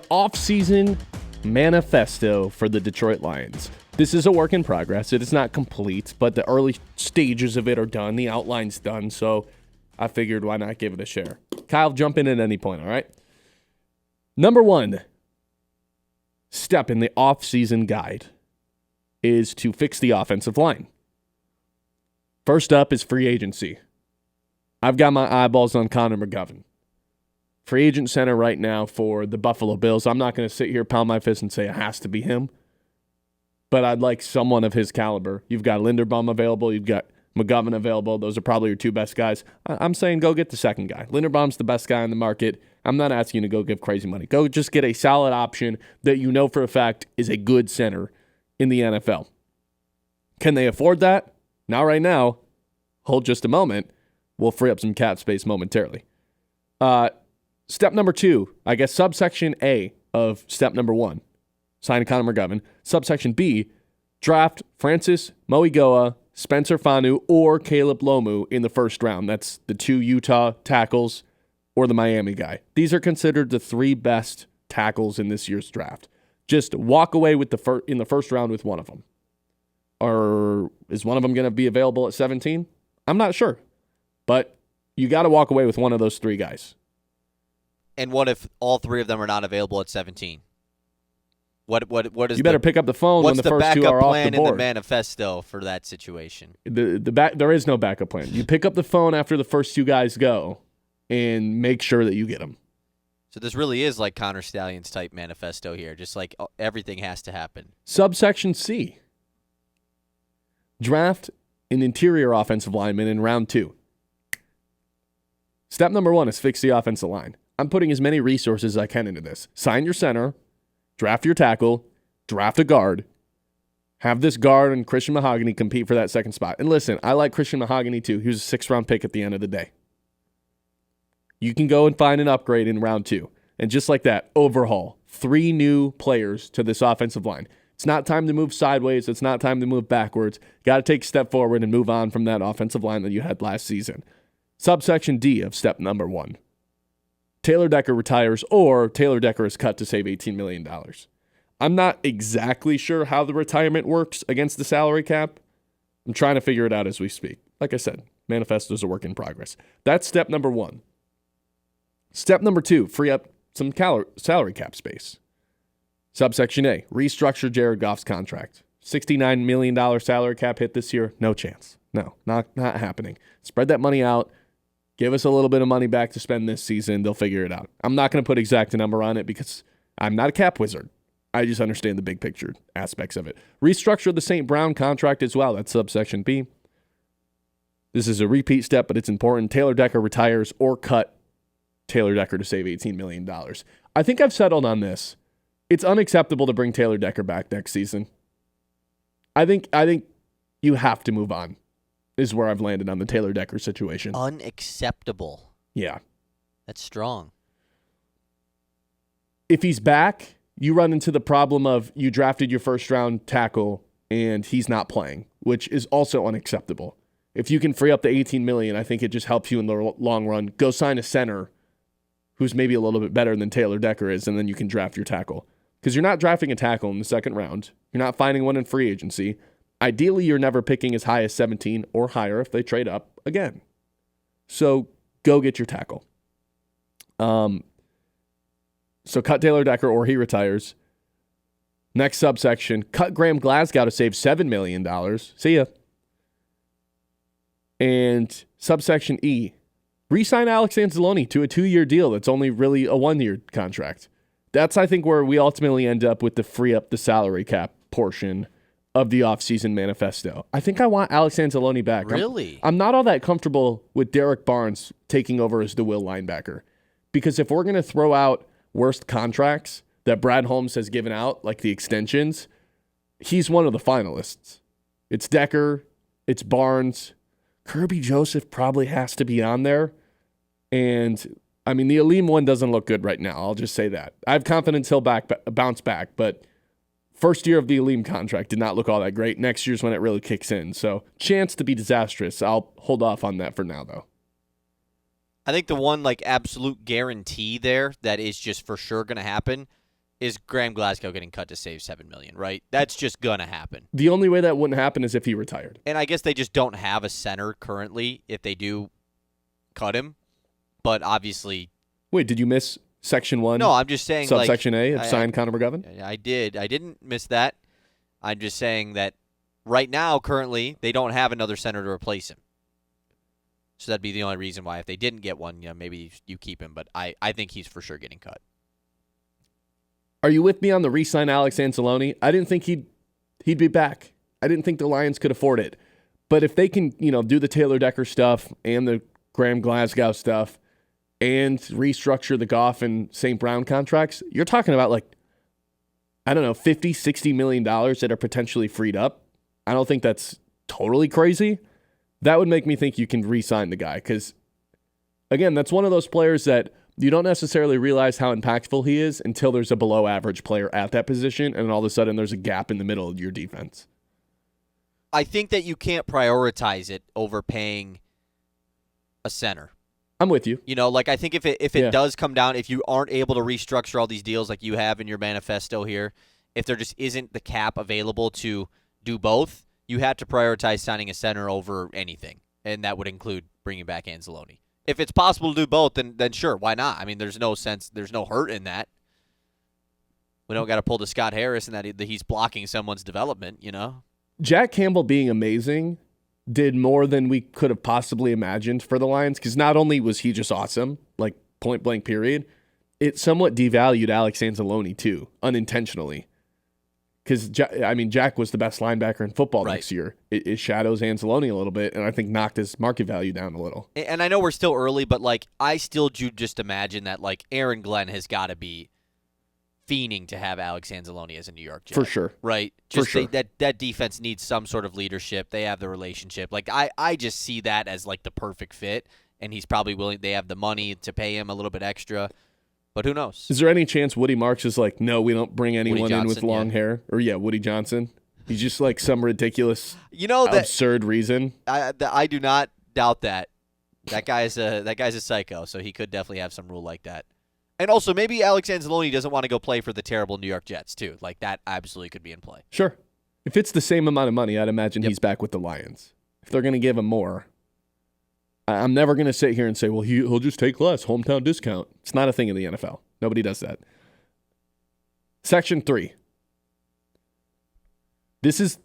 offseason manifesto for the Detroit Lions. This is a work in progress. It is not complete, but the early stages of it are done. The outline's done, so I figured why not give it a share. Kyle, jump in at any point, all right? Number one step in the offseason guide is to fix the offensive line. First up is free agency. I've got my eyeballs on Connor McGovern. Free agent center right now for the Buffalo Bills. I'm not going to sit here, pound my fist, and say it has to be him. But I'd like someone of his caliber. You've got Linderbaum available. You've got McGovern available. Those are probably your two best guys. I'm saying go get the second guy. Linderbaum's the best guy on the market. I'm not asking you to go give crazy money. Go just get a solid option that you know for a fact is a good center in the NFL. Can they afford that? Not right now. Hold just a moment. We'll free up some cap space momentarily. Step number two, I guess subsection A of step number one, sign Connor McGovern. Subsection B, draft Francis Moigoa, Spencer Fanu, or Caleb Lomu in the first round. That's the two Utah tackles or the Miami guy. These are considered the three best tackles in this year's draft. Just walk away with in the first round with one of them. Or is one of them going to be available at 17? I'm not sure. But you got to walk away with one of those three guys. And what if all three of them are not available at 17? What is you better pick up the phone when the first two are off the board. What's the backup plan in the manifesto for that situation? There is no backup plan. You pick up the phone after the first two guys go and make sure that you get them. So this really is like Connor Stalions type manifesto here. Just like everything has to happen. Subsection C. Draft an interior offensive lineman in round 2. Step number 1 is fix the offensive line. I'm putting as many resources as I can into this. Sign your center, draft your tackle, draft a guard, have this guard and Christian Mahogany compete for that second spot. And listen, I like Christian Mahogany too. He was a 6th-round pick at the end of the day. You can go and find an upgrade in round 2. And just like that, overhaul 3 new players to this offensive line. It's not time to move sideways. It's not time to move backwards. Got to take a step forward and move on from that offensive line that you had last season. Subsection D of step number 1. Taylor Decker retires or Taylor Decker is cut to save $18 million. I'm not exactly sure how the retirement works against the salary cap. I'm trying to figure it out as we speak. Like I said, manifesto is a work in progress. That's step number 1. Step number 2, free up some salary cap space. Subsection A, restructure Jared Goff's contract. $69 million salary cap hit this year? No chance. No, not happening. Spread that money out. Give us a little bit of money back to spend this season. They'll figure it out. I'm not going to put exact number on it because I'm not a cap wizard. I just understand the big picture aspects of it. Restructure the St. Brown contract as well. That's subsection B. This is a repeat step, but it's important. Taylor Decker retires or cut Taylor Decker to save $18 million. I think I've settled on this. It's unacceptable to bring Taylor Decker back next season. I think you have to move on, is where I've landed on the Taylor Decker situation. Unacceptable. Yeah. That's strong. If he's back, you run into the problem of you drafted your first-round tackle and he's not playing, which is also unacceptable. If you can free up the $18 million, I think it just helps you in the long run. Go sign a center who's maybe a little bit better than Taylor Decker is, and then you can draft your tackle. Because you're not drafting a tackle in the second round. You're not finding one in free agency. Ideally, you're never picking as high as 17 or higher if they trade up again. So go get your tackle. So cut Taylor Decker or he retires. Next subsection, cut Graham Glasgow to save $7 million. See ya. And subsection E, re-sign Alex Anzalone to a 2-year deal that's only really a 1-year contract. That's, I think, where we ultimately end up with the free up the salary cap portion of the offseason manifesto. I think I want Alex Anzalone back. Really? I'm not all that comfortable with Derek Barnes taking over as the will linebacker. Because if we're going to throw out worst contracts that Brad Holmes has given out, like the extensions, he's one of the finalists. It's Decker. It's Barnes. Kirby Joseph probably has to be on there. And I mean, the OLine one doesn't look good right now. I'll just say that. I have confidence he'll bounce back, but first year of the OLine contract did not look all that great. Next year's when it really kicks in. So chance to be disastrous. I'll hold off on that for now, though. I think the one like absolute guarantee there that is just for sure going to happen is Graham Glasgow getting cut to save $7 million, right? That's just going to happen. The only way that wouldn't happen is if he retired. And I guess they just don't have a center currently if they do cut him. But obviously... Wait, did you miss Section 1? No, I'm just saying... Subsection A of sign Connor McGovern? I did. I didn't miss that. I'm just saying that right now, currently, they don't have another center to replace him. So that'd be the only reason why if they didn't get one, maybe you keep him. But I think he's for sure getting cut. Are you with me on the re-sign Alex Anzalone? I didn't think he'd be back. I didn't think the Lions could afford it. But if they can, do the Taylor Decker stuff and the Graham Glasgow stuff and restructure the Goff and St. Brown contracts, you're talking about $50, $60 million that are potentially freed up. I don't think that's totally crazy. That would make me think you can re-sign the guy because, again, that's one of those players that you don't necessarily realize how impactful he is until there's a below-average player at that position, and all of a sudden there's a gap in the middle of your defense. I think that you can't prioritize it over paying a center. I'm with you. I think if it does come down, if you aren't able to restructure all these deals like you have in your manifesto here, if there just isn't the cap available to do both, you have to prioritize signing a center over anything, and that would include bringing back Anzalone. If it's possible to do both, then sure, why not? I mean, there's no hurt in that. We don't got to pull to Scott Harris and that he's blocking someone's development, Jack Campbell being amazing did more than we could have possibly imagined for the Lions because not only was he just awesome, point blank period, it somewhat devalued Alex Anzalone too, unintentionally. Because, Jack was the best linebacker in football next year. It shadows Anzalone a little bit, and I think knocked his market value down a little. And I know we're still early, but, I still do just imagine that, Aaron Glenn has got to be fiending to have Alex Anzalone as a New York Jet. For sure. Right? For sure. That defense needs some sort of leadership. They have the relationship. I just see that as, the perfect fit, and he's probably willing. They have the money to pay him a little bit extra. But who knows? Is there any chance Woody Marks is no, we don't bring anyone in with long hair? Or, Woody Johnson. He's just some ridiculous, absurd reason. I do not doubt that. That guy's a psycho, so he could definitely have some rule like that. And also, maybe Alex Anzalone doesn't want to go play for the terrible New York Jets, too. That absolutely could be in play. Sure. If it's the same amount of money, I'd imagine he's back with the Lions. If they're going to give him more, I'm never going to sit here and say, well, he'll just take less, hometown discount. It's not a thing in the NFL. Nobody does that. Section 3. This is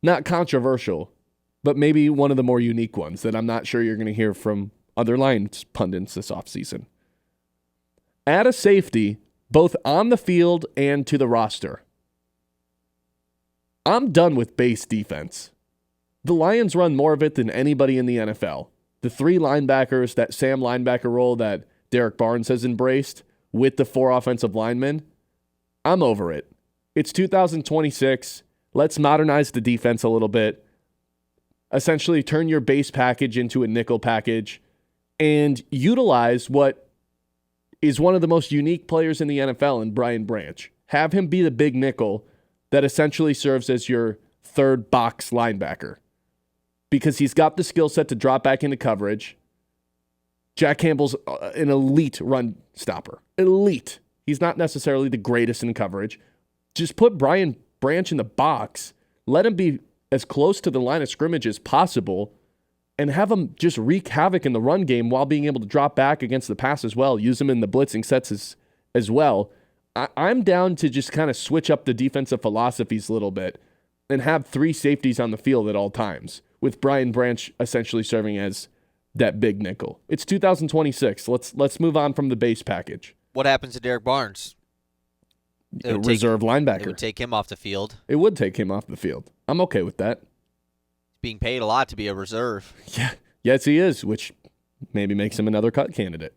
not controversial, but maybe one of the more unique ones that I'm not sure you're going to hear from other Lions pundits this offseason. Add a safety both on the field and to the roster. I'm done with base defense. The Lions run more of it than anybody in the NFL. The 3 linebackers, that Sam linebacker role that Derek Barnes has embraced with the 4 offensive linemen, I'm over it. It's 2026. Let's modernize the defense a little bit. Essentially turn your base package into a nickel package and utilize what is one of the most unique players in the NFL in Brian Branch. Have him be the big nickel that essentially serves as your third box linebacker. Because he's got the skill set to drop back into coverage. Jack Campbell's an elite run stopper. Elite. He's not necessarily the greatest in coverage. Just put Brian Branch in the box. Let him be as close to the line of scrimmage as possible. And have him just wreak havoc in the run game while being able to drop back against the pass as well. Use him in the blitzing sets as well. I'm down to just kind of switch up the defensive philosophies a little bit. And have 3 safeties on the field at all times. With Brian Branch essentially serving as that big nickel. It's 2026. Let's move on from the base package. What happens to Derek Barnes? A reserve linebacker. It would take him off the field. It would take him off the field. I'm okay with that. He's being paid a lot to be a reserve. Yeah. Yes, he is, which maybe makes him another cut candidate.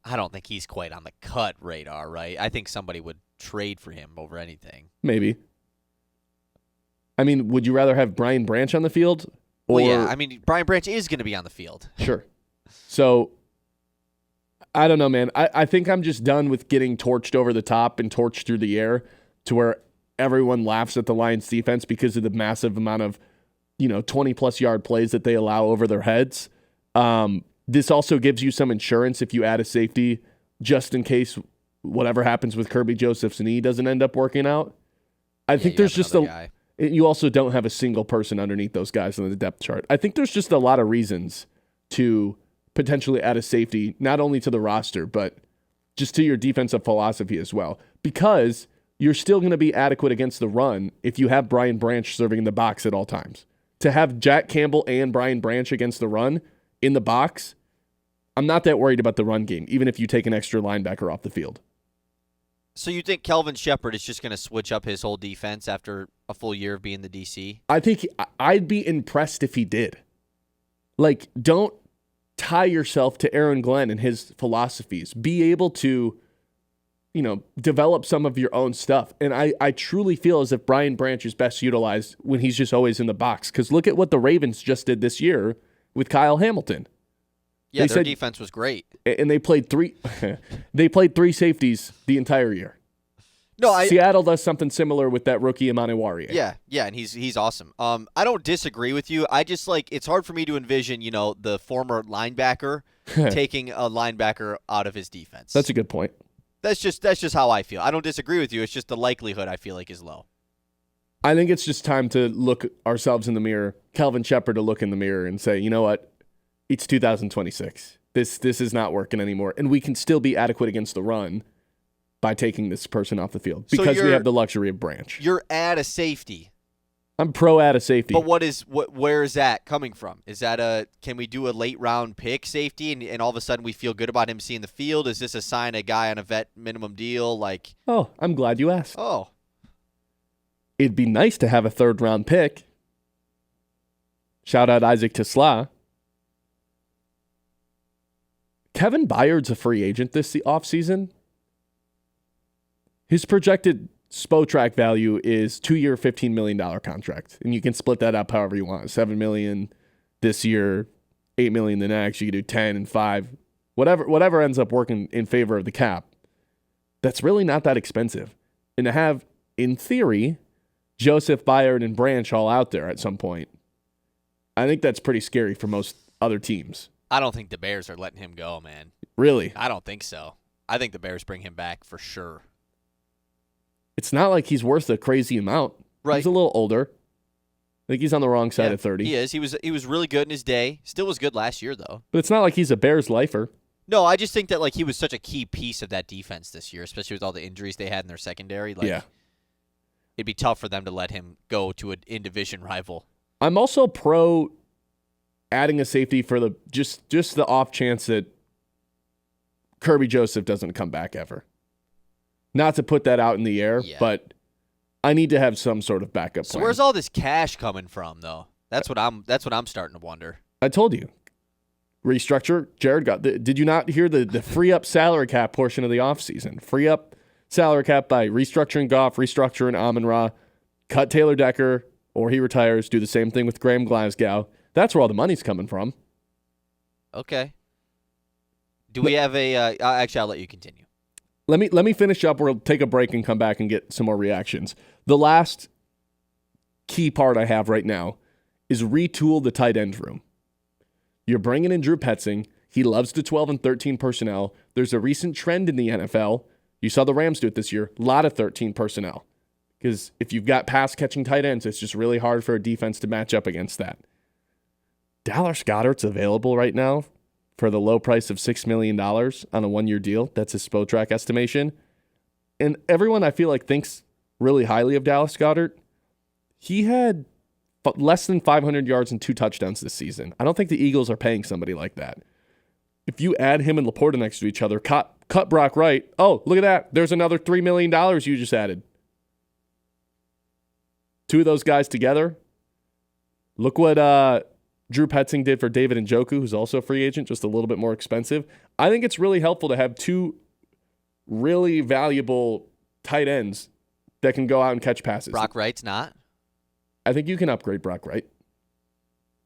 I don't think he's quite on the cut radar, right? I think somebody would trade for him over anything. Maybe. I mean, would you rather have Brian Branch on the field? Well, yeah. I mean, Brian Branch is going to be on the field. Sure. So, I don't know, man. I think I'm just done with getting torched over the top and torched through the air to where everyone laughs at the Lions defense because of the massive amount of, 20-plus yard plays that they allow over their heads. This also gives you some insurance if you add a safety just in case whatever happens with Kirby Joseph's knee doesn't end up working out. I think there's just guy. You also don't have a single person underneath those guys on the depth chart. I think there's just a lot of reasons to potentially add a safety, not only to the roster, but just to your defensive philosophy as well. Because you're still going to be adequate against the run if you have Brian Branch serving in the box at all times. To have Jack Campbell and Brian Branch against the run in the box, I'm not that worried about the run game, even if you take an extra linebacker off the field. So you think Kelvin Shepherd is just going to switch up his whole defense after a full year of being the DC? I think I'd be impressed if he did. Like, don't tie yourself to Aaron Glenn and his philosophies. Be able to, develop some of your own stuff. And I truly feel as if Brian Branch is best utilized when he's just always in the box. Because look at what the Ravens just did this year with Kyle Hamilton. Yeah, their defense was great. And they played three safeties the entire year. No, Seattle does something similar with that rookie Imani Warrior. Yeah, and he's awesome. I don't disagree with you. I just it's hard for me to envision, the former linebacker taking a linebacker out of his defense. That's a good point. That's just how I feel. I don't disagree with you. It's just the likelihood I feel like is low. I think it's just time to look ourselves in the mirror, Kelvin Shepherd to look in the mirror and say, you know what? It's 2026. This is not working anymore. And we can still be adequate against the run by taking this person off the field because we have the luxury of Branch. You're at a safety. I'm pro at a safety. But where is that coming from? Is that can we do a late round pick safety and all of a sudden we feel good about him seeing the field? Is this a sign a guy on a vet minimum deal? Oh, I'm glad you asked. Oh. It'd be nice to have a 3rd round pick. Shout out Isaac Tesla. Kevin Byard's a free agent this offseason. His projected Spotrac value is 2-year, $15 million contract. And you can split that up however you want. $7 million this year, $8 million the next. You can do 10 and 5. Whatever ends up working in favor of the cap. That's really not that expensive. And to have, in theory, Joseph, Byard, and Branch all out there at some point, I think that's pretty scary for most other teams. I don't think the Bears are letting him go, man. Really? I don't think so. I think the Bears bring him back for sure. It's not like he's worth a crazy amount. Right. He's a little older. I think he's on the wrong side of 30. He is. He was really good in his day. Still was good last year, though. But it's not like he's a Bears lifer. No, I just think that he was such a key piece of that defense this year, especially with all the injuries they had in their secondary. It'd be tough for them to let him go to an in-division rival. I'm also pro adding a safety for the just the off chance that Kirby Joseph doesn't come back ever. Not to put that out in the air, but I need to have some sort of backup plan. So where's all this cash coming from, though? That's what I'm starting to wonder. I told you. Restructure. Jared got. Did you not hear the free up salary cap portion of the offseason? Free up salary cap by restructuring Goff, restructuring Amon-Ra, cut Taylor Decker, or he retires. Do the same thing with Graham Glasgow. That's where all the money's coming from. Okay. Do we have a? Actually, I'll let you continue. Let me finish up. We'll take a break and come back and get some more reactions. The last key part I have right now is retool the tight end room. You're bringing in Drew Petzing. He loves the 12 and 13 personnel. There's a recent trend in the NFL. You saw the Rams do it this year. A lot of 13 personnel. Because if you've got pass-catching tight ends, it's just really hard for a defense to match up against that. Dallas Goedert's available right now for the low price of $6 million on a 1-year deal. That's his Spotrac estimation. And everyone, I feel like, thinks really highly of Dallas Goedert. He had less than 500 yards and 2 touchdowns this season. I don't think the Eagles are paying somebody like that. If you add him and Laporta next to each other, cut Brock Wright. Oh, look at that. There's another $3 million you just added. 2 of those guys together. Look what Drew Petzing did for David Njoku, who's also a free agent, just a little bit more expensive. I think it's really helpful to have 2 really valuable tight ends that can go out and catch passes. Brock Wright's not? I think you can upgrade Brock Wright.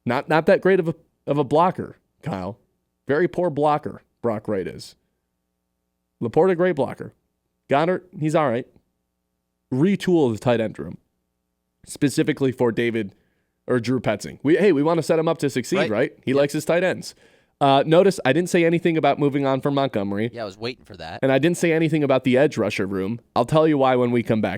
Not that great of a blocker, Kyle. Very poor blocker, Brock Wright is. Laporta, great blocker. Goddard, he's all right. Retool the tight end room, specifically for David or Drew Petzing. We want to set him up to succeed, right? He likes his tight ends. Notice I didn't say anything about moving on from Montgomery. Yeah, I was waiting for that. And I didn't say anything about the edge rusher room. I'll tell you why when we come back.